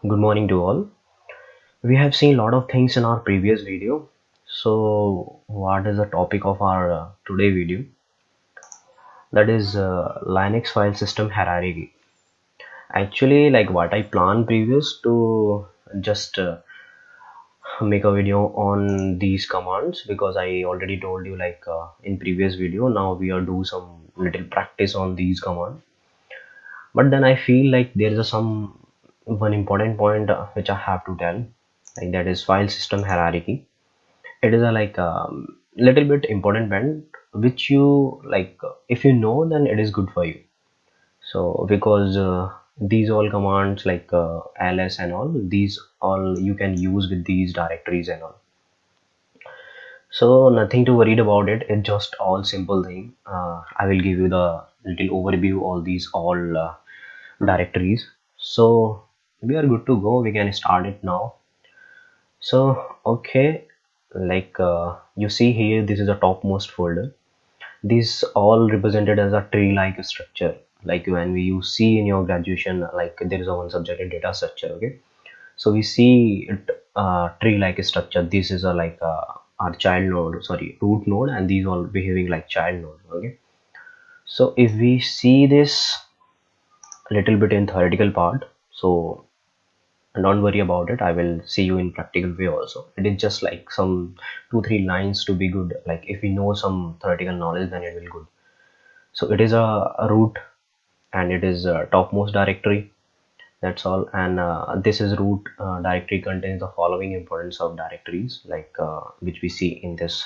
Good morning to all. We have seen a lot of things in our previous video. So, what is the topic of our today video? That is Linux file system hierarchy. Actually, like what I planned previous to just make a video on these commands because I already told you in previous video. Now we are do some little practice on these commands. But then I feel like there is some one important point which I have to tell, like that is file system hierarchy. It is a little bit important point which you if you know, then it is good for you. So because these all commands ls and all, these all you can use with these directories and all. So nothing to worried about it. It's just all simple thing. I will give you the little overview all these all directories. So we are good to go. We can start it now. So okay, you see here, this is a topmost folder. These all represented as a tree-like structure. Like when you see in your graduation, like there is a one subject in data structure. Okay, so we see it tree-like structure. This is a our child node, sorry, root node, and these all behaving like child node. Okay, so if we see this little bit in theoretical part, so don't worry about it, I will see you in practical way also. It is just like some 2-3 lines to be good. Like if we know some theoretical knowledge, then it will good. So it is a root, and it is a topmost directory. That's all. And this is root directory contains the following importance of directories, which we see in this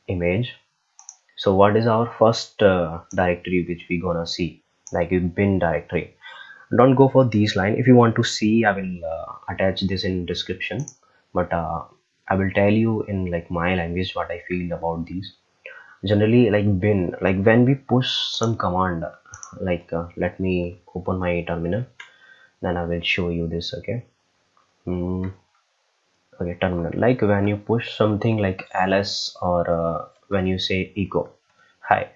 image. So what is our first directory which we gonna see, like in bin directory? Don't go for these line. If you want to see, I will attach this in description, but I will tell you in like my language what I feel about these. Generally, like bin, like when we push some command, let me open my terminal, then I will show you this. Okay. mm, okay, terminal, like when you push something like ls, or when you say echo hi,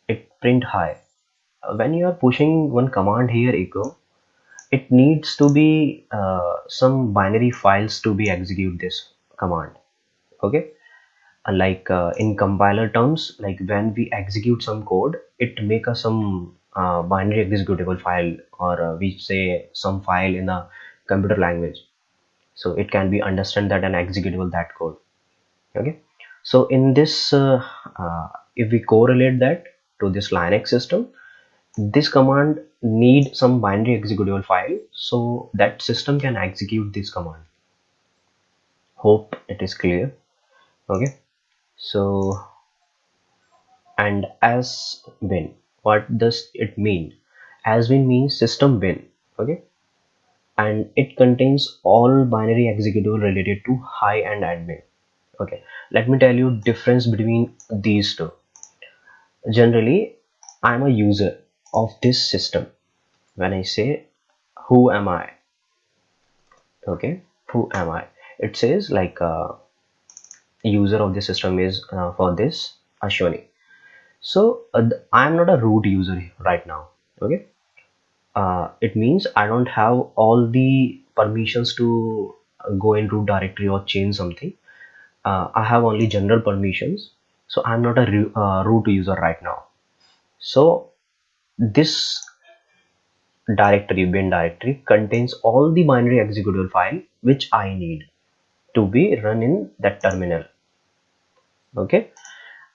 it print hi. When you are pushing one command here, echo, it needs to be some binary files to be execute this command. Okay. In compiler terms, like when we execute some code, it make us some binary executable file, or we say some file in a computer language, so it can be understand that an executable that code. Okay. So in this if we correlate that to this Linux system, this command need some binary executable file so that system can execute this command. Hope it is clear. Okay. So, and as bin, what does it mean? As bin means system bin. Okay. And it contains all binary executable related to high and admin. Okay, let me tell you difference between these two. Generally, I'm a user of this system. When I say who am I, okay, who am I, it says user of the system is for this Ashwani. So I'm not a root user right now. Okay. It means I don't have all the permissions to go in root directory or change something. I have only general permissions, so I'm not a root user right now. So this directory, bin directory, contains all the binary executable file which I need to be run in that terminal. Okay.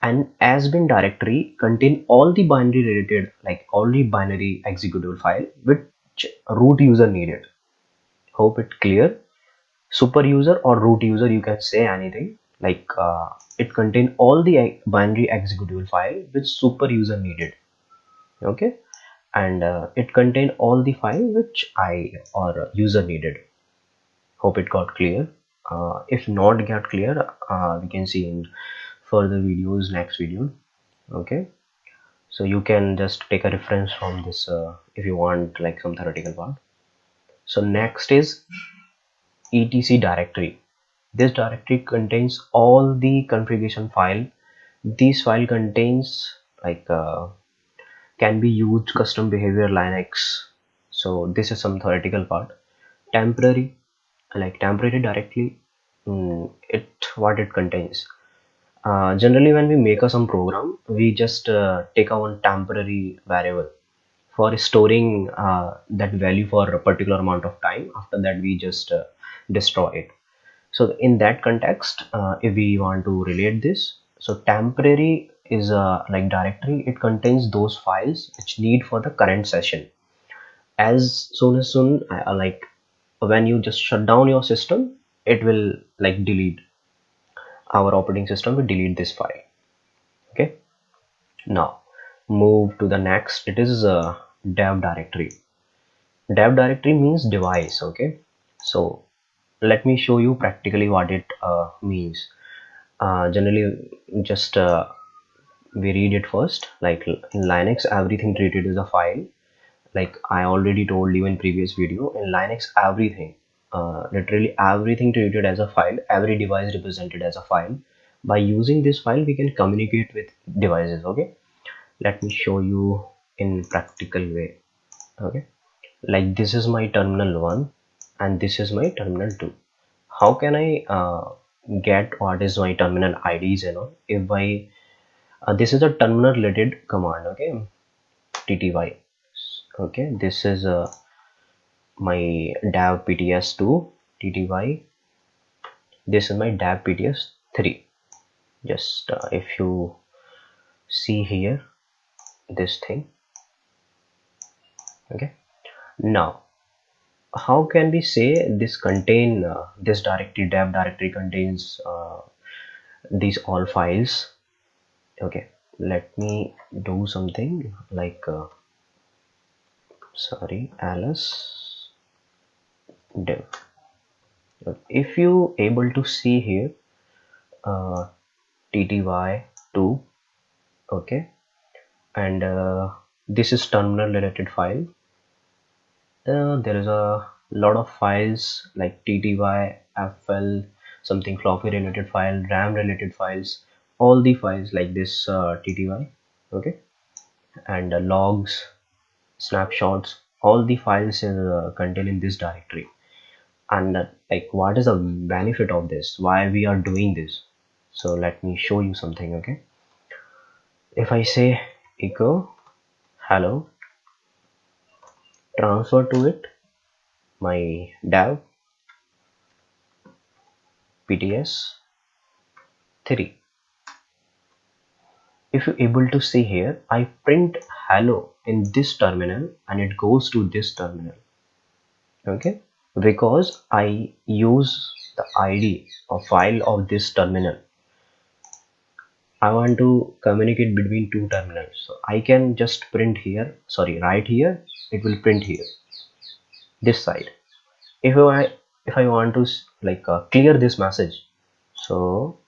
And as bin directory contain all the binary related, like all the binary executable file which root user needed. Hope it clear. Super user or root user, you can say anything, it contain all the binary executable file which super user needed. Okay. And it contain all the file which I or user needed. Hope it got clear. If not get clear, we can see in further videos, next video. Okay. So you can just take a reference from this if you want like some theoretical part. So next is etc directory. This directory contains all the configuration file. This file contains can be used custom behavior Linux. So this is some theoretical part. Temporary, like temporary directly, it what it contains. Generally, when we make some program, we just take a one temporary variable for storing that value for a particular amount of time. After that, we just destroy it. So in that context, if we want to relate this, so temporary is like directory. It contains those files which need for the current session. As soon like when you just shut down your system, it will like delete, our operating system will delete this file. Okay, now move to the next. It is dev directory. Dev directory means device. Okay, so let me show you practically what it means. Generally, just we read it first. Like in Linux, everything treated as a file. Like I already told you in previous video, in Linux, everything, literally everything treated as a file. Every device represented as a file. By using this file, we can communicate with devices. Okay, let me show you in practical way. Okay, like this is my terminal 1 and this is my terminal 2. How can I get what is my terminal IDs and all? If I this is a terminal related command. Okay, tty. Okay, this is my dav pts2 tty. This is my dav pts3. Just if you see here this thing. Okay, now how can we say this contain this directory, dev directory contains these all files? Okay, let me do something like sorry, ls dev. If you able to see here tty2, okay, and this is terminal related file. There is a lot of files like tty, fl, something floppy related file, ram related files, all the files like this tty. Okay, and logs, snapshots, all the files is contained in this directory. And like what is the benefit of this, why we are doing this? So let me show you something. Okay, if I say echo hello, transfer to it my dev pts 3. If you're able to see here, I print hello in this terminal and it goes to this terminal. Okay, because I use the id or file of this terminal. I want to communicate between two terminals, so I can just print here, sorry, right here, it will print here this side. If I want to like clear this message, so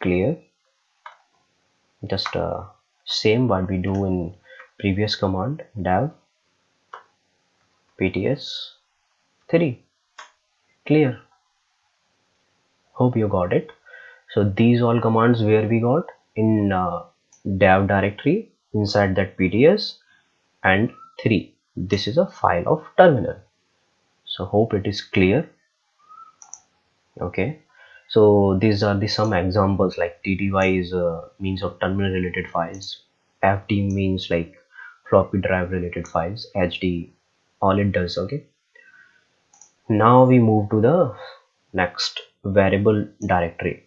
clear, just same what we do in previous command, dev pts 3, clear. Hope you got it. So these all commands where we got in dev directory inside that pts and 3. This is a file of terminal. So hope it is clear. Okay, so these are the some examples, like tty is means of terminal related files, fd means like floppy drive related files, hd all it does. Okay, now we move to the next, variable directory.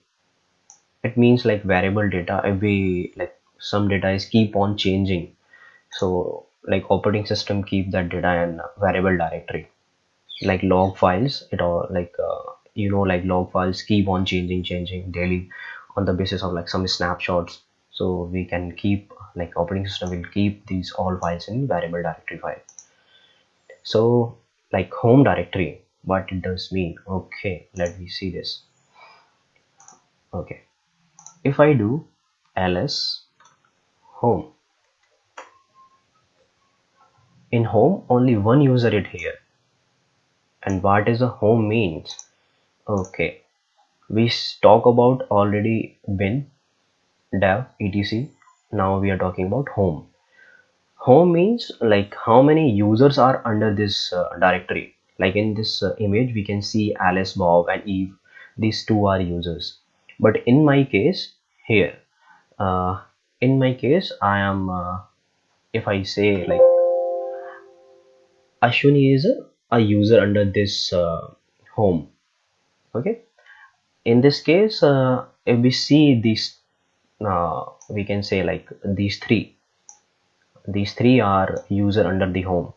It means like variable data. If we like some data is keep on changing, so like operating system keep that data in variable directory. Like log files, it all like like log files keep on changing daily on the basis of like some snapshots. So we can keep, like operating system will keep these all files in variable directory file. So like home directory, what it does mean? Okay, let me see this. Okay, if I do ls home, in home only one user is here. And what is a home means? Okay, we talk about already bin, dev, etc. Now we are talking about home. Home means like how many users are under this directory. Like in this image we can see Alice, Bob and Eve. These two are users. But in my case here, uh, in my case I am if I say like Ashwini is a user under this home. Okay, in this case if we see these we can say like these three are user under the home,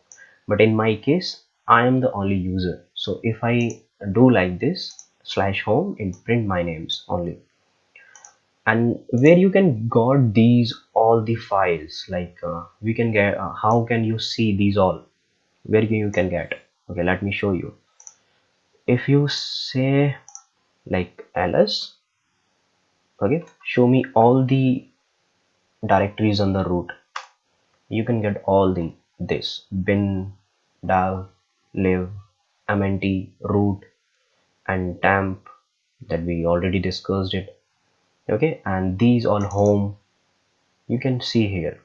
but in my case I am the only user. So if I do like this slash home, it print my names only. And where you can got these all the files, like we can get how can you see these all, where you can get. Okay, let me show you. If you say like ls, okay, show me all the directories on the root, you can get all the this bin, dav, live, mnt, root and temp, that we already discussed it. Okay, and these all home you can see here.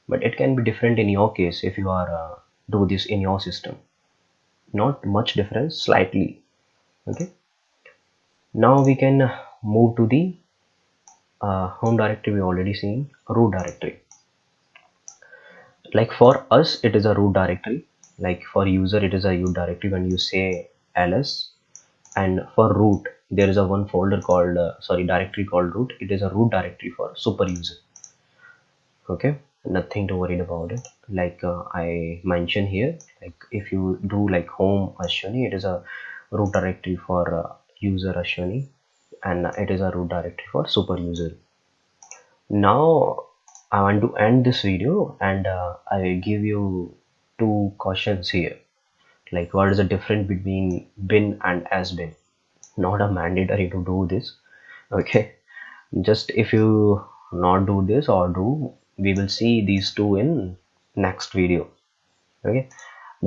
But it can be different in your case if you are do this in your system. Not much difference, slightly. Okay, now we can move to the home directory. We already seen root directory. Like for us it is a root directory, like for user it is a root directory when you say ls. And for root there is a one folder called directory called root. It is a root directory for super user. Okay, nothing to worry about it. Like I mentioned here, like if you do like home Ashwini, it is a root directory for user Ashwini, and it is a root directory for super user. Now I want to end this video, and I will give you two questions here. Like what is the difference between bin and has been? Not a mandatory to do this. Okay, just if you not do this or do, we will see these two in next video. Okay,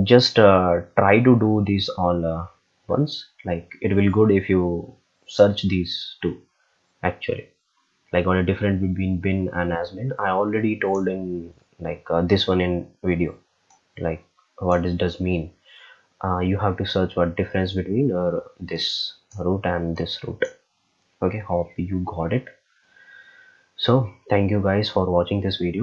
just try to do this all once. Like it will good if you search these two actually. Like what a difference between bin and has been, I already told in like this one in video, like what it does mean. You have to search what difference between this root and this root. Okay, hope you got it. So thank you guys for watching this video.